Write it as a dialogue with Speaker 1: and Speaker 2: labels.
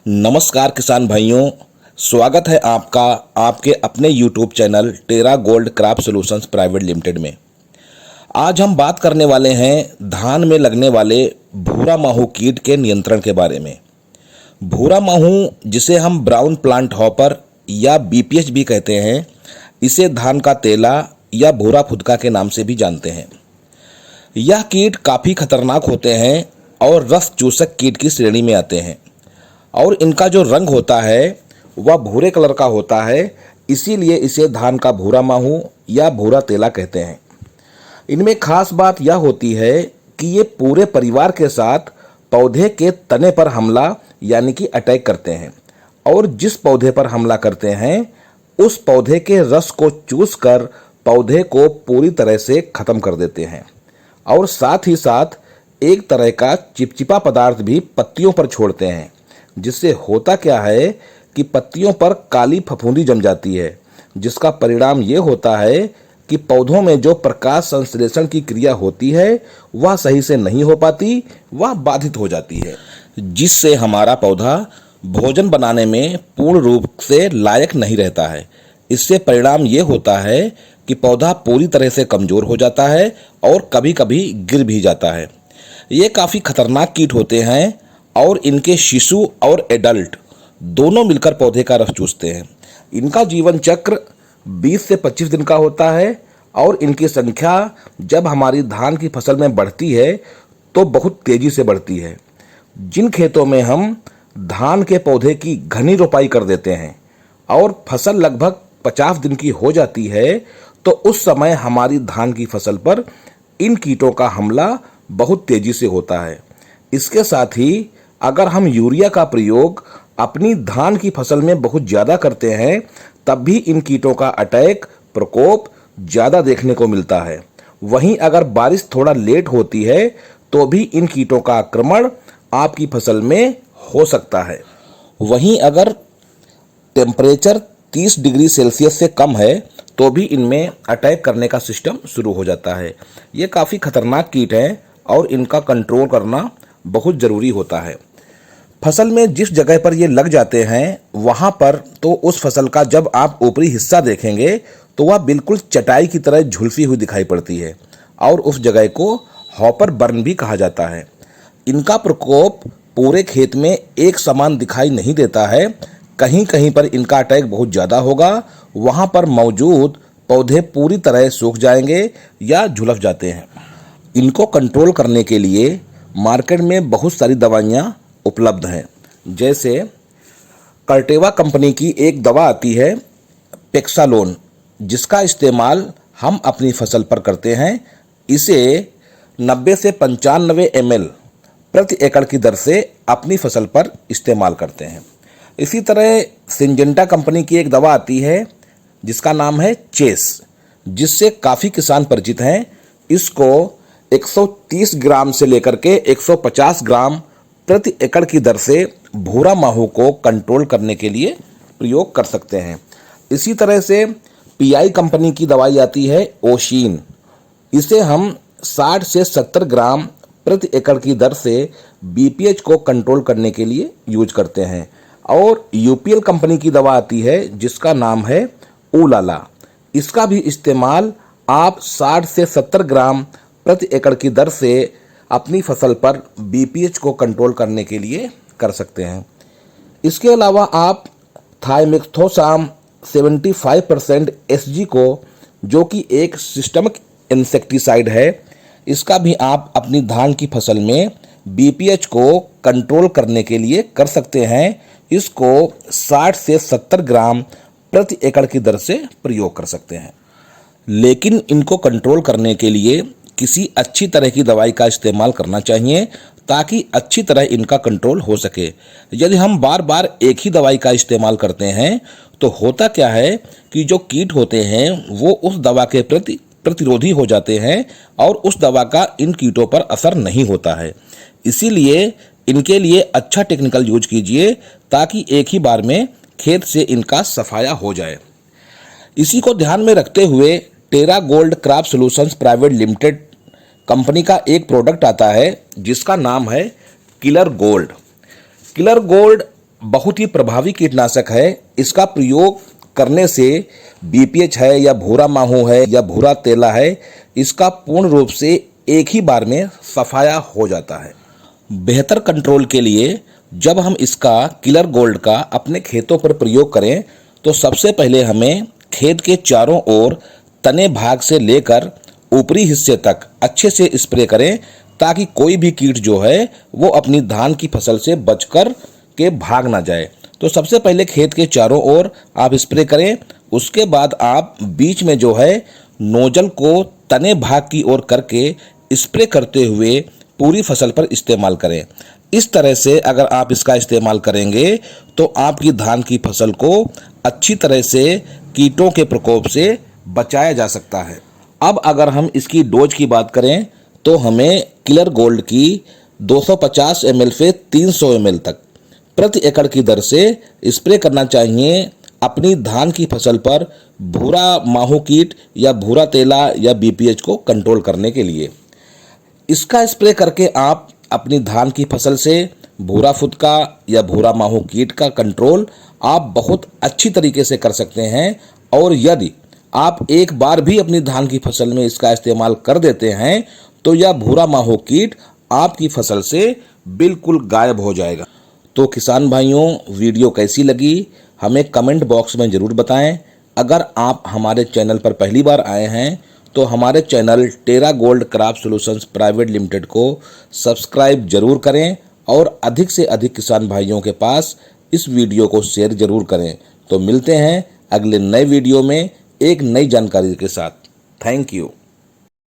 Speaker 1: नमस्कार किसान भाइयों, स्वागत है आपका आपके अपने YouTube channel Terra Gold Crop Solutions Private Limited में। आज हम बात करने वाले हैं धान में लगने वाले भूरा माहू कीट के नियंत्रण के बारे में। भूरा माहू, जिसे हम ब्राउन प्लांट हॉपर या BPH भी कहते हैं, इसे धान का तेला या भूरा फुदका के नाम से भी जानते हैं। यह कीट काफ़ी खतरनाक होते हैं और रस चूसक कीट की श्रेणी में आते हैं और इनका जो रंग होता है वह भूरे कलर का होता है, इसीलिए इसे धान का भूरा माहू या भूरा तेला कहते हैं। इनमें खास बात यह होती है कि ये पूरे परिवार के साथ पौधे के तने पर हमला यानी कि अटैक करते हैं और जिस पौधे पर हमला करते हैं उस पौधे के रस को चूस कर पौधे को पूरी तरह से ख़त्म कर देते हैं और साथ ही साथ एक तरह का चिपचिपा पदार्थ भी पत्तियों पर छोड़ते हैं, जिससे होता क्या है कि पत्तियों पर काली फफूंदी जम जाती है, जिसका परिणाम ये होता है कि पौधों में जो प्रकाश संश्लेषण की क्रिया होती है वह सही से नहीं हो पाती, वह बाधित हो जाती है, जिससे हमारा पौधा भोजन बनाने में पूर्ण रूप से लायक नहीं रहता है। इससे परिणाम ये होता है कि पौधा पूरी तरह से कमज़ोर हो जाता है और कभी कभी गिर भी जाता है। ये काफ़ी खतरनाक कीट होते हैं और इनके शिशु और एडल्ट दोनों मिलकर पौधे का रस चूसते हैं। इनका जीवन चक्र 20 से 25 दिन का होता है और इनकी संख्या जब हमारी धान की फसल में बढ़ती है तो बहुत तेज़ी से बढ़ती है। जिन खेतों में हम धान के पौधे की घनी रोपाई कर देते हैं और फसल लगभग 50 दिन की हो जाती है तो उस समय हमारी धान की फसल पर इन कीटों का हमला बहुत तेज़ी से होता है। इसके साथ ही अगर हम यूरिया का प्रयोग अपनी धान की फसल में बहुत ज़्यादा करते हैं तब भी इन कीटों का अटैक प्रकोप ज़्यादा देखने को मिलता है। वहीं अगर बारिश थोड़ा लेट होती है तो भी इन कीटों का आक्रमण आपकी फसल में हो सकता है। वहीं अगर टेम्परेचर 30 डिग्री सेल्सियस से कम है तो भी इनमें अटैक करने का सिस्टम शुरू हो जाता है। ये काफ़ी खतरनाक कीट हैं और इनका कंट्रोल करना बहुत ज़रूरी होता है। फसल में जिस जगह पर ये लग जाते हैं वहाँ पर तो उस फसल का जब आप ऊपरी हिस्सा देखेंगे तो वह बिल्कुल चटाई की तरह झुलसी हुई दिखाई पड़ती है और उस जगह को हॉपर बर्न भी कहा जाता है। इनका प्रकोप पूरे खेत में एक समान दिखाई नहीं देता है। कहीं कहीं पर इनका अटैक बहुत ज़्यादा होगा, वहाँ पर मौजूद पौधे पूरी तरह सूख जाएंगे या झुलस जाते हैं। इनको कंट्रोल करने के लिए मार्केट में बहुत सारी दवाइयाँ उपलब्ध हैं। जैसे कर्टेवा कंपनी की एक दवा आती है पेक्सालोन, जिसका इस्तेमाल हम अपनी फसल पर करते हैं। इसे 90 से 95 ml प्रति एकड़ की दर से अपनी फसल पर इस्तेमाल करते हैं। इसी तरह सिंजेंटा कंपनी की एक दवा आती है जिसका नाम है चेस, जिससे काफ़ी किसान परिचित हैं। इसको 130 ग्राम से लेकर के 150 ग्राम प्रति एकड़ की दर से भूरा माहू को कंट्रोल करने के लिए प्रयोग कर सकते हैं। इसी तरह से PI कंपनी की दवाई आती है ओशीन। इसे हम 60 से 70 ग्राम प्रति एकड़ की दर से BPH को कंट्रोल करने के लिए यूज करते हैं। और UPL कंपनी की दवा आती है जिसका नाम है ऊलाला। इसका भी इस्तेमाल आप 60 से 70 ग्राम प्रति एकड़ की दर से अपनी फसल पर BPH को कंट्रोल करने के लिए कर सकते हैं। इसके अलावा आप थाइमेक्सोसाम 75% SG को, जो कि एक सिस्टमिक इंसेक्टिसाइड है, इसका भी आप अपनी धान की फसल में BPH को कंट्रोल करने के लिए कर सकते हैं। इसको 60 से 70 ग्राम प्रति एकड़ की दर से प्रयोग कर सकते हैं। लेकिन इनको कंट्रोल करने के लिए किसी अच्छी तरह की दवाई का इस्तेमाल करना चाहिए ताकि अच्छी तरह इनका कंट्रोल हो सके। यदि हम बार बार एक ही दवाई का इस्तेमाल करते हैं तो होता क्या है कि जो कीट होते हैं वो उस दवा के प्रति प्रतिरोधी हो जाते हैं और उस दवा का इन कीटों पर असर नहीं होता है। इसीलिए इनके लिए अच्छा टेक्निकल यूज कीजिए ताकि एक ही बार में खेत से इनका सफाया हो जाए। इसी को ध्यान में रखते हुए Terra Gold Crop Solutions Private Limited company का एक प्रोडक्ट आता है जिसका नाम है किलर गोल्ड। किलर गोल्ड बहुत ही प्रभावी कीटनाशक है। इसका प्रयोग करने से बीपीएच है या भूरा माहू है या भूरा तेला है, इसका पूर्ण रूप से एक ही बार में सफाया हो जाता है। बेहतर कंट्रोल के लिए जब हम इसका किलर गोल्ड का अपने खेतों पर प्रयोग करें तो सबसे पहले हमें खेत के चारों ओर तने भाग से लेकर ऊपरी हिस्से तक अच्छे से स्प्रे करें ताकि कोई भी कीट जो है वो अपनी धान की फसल से बचकर के भाग ना जाए। तो सबसे पहले खेत के चारों ओर आप स्प्रे करें। उसके बाद आप बीच में जो है नोजल को तने भाग की ओर करके स्प्रे करते हुए पूरी फसल पर इस्तेमाल करें। इस तरह से अगर आप इसका इस्तेमाल करेंगे तो आपकी धान की फसल को अच्छी तरह से कीटों के प्रकोप से बचाया जा सकता है। अब अगर हम इसकी डोज की बात करें तो हमें किलर गोल्ड की 250 ml से 300 ml तक प्रति एकड़ की दर से स्प्रे करना चाहिए अपनी धान की फसल पर भूरा माहू कीट या भूरा तेला या बीपीएच को कंट्रोल करने के लिए। इसका स्प्रे करके आप अपनी धान की फसल से भूरा फुदका या भूरा माहू कीट का कंट्रोल आप बहुत अच्छी तरीके से कर सकते हैं। और यदि आप एक बार भी अपनी धान की फसल में इसका इस्तेमाल कर देते हैं तो यह भूरा माहू कीट आपकी फसल से बिल्कुल गायब हो जाएगा। तो किसान भाइयों, वीडियो कैसी लगी हमें कमेंट बॉक्स में ज़रूर बताएं। अगर आप हमारे चैनल पर पहली बार आए हैं तो हमारे channel Terra Gold Crop Solutions Private Limited को सब्सक्राइब जरूर करें और अधिक से अधिक किसान भाइयों के पास इस वीडियो को शेयर जरूर करें। तो मिलते हैं अगले नए वीडियो में एक नई जानकारी के साथ। Thank you.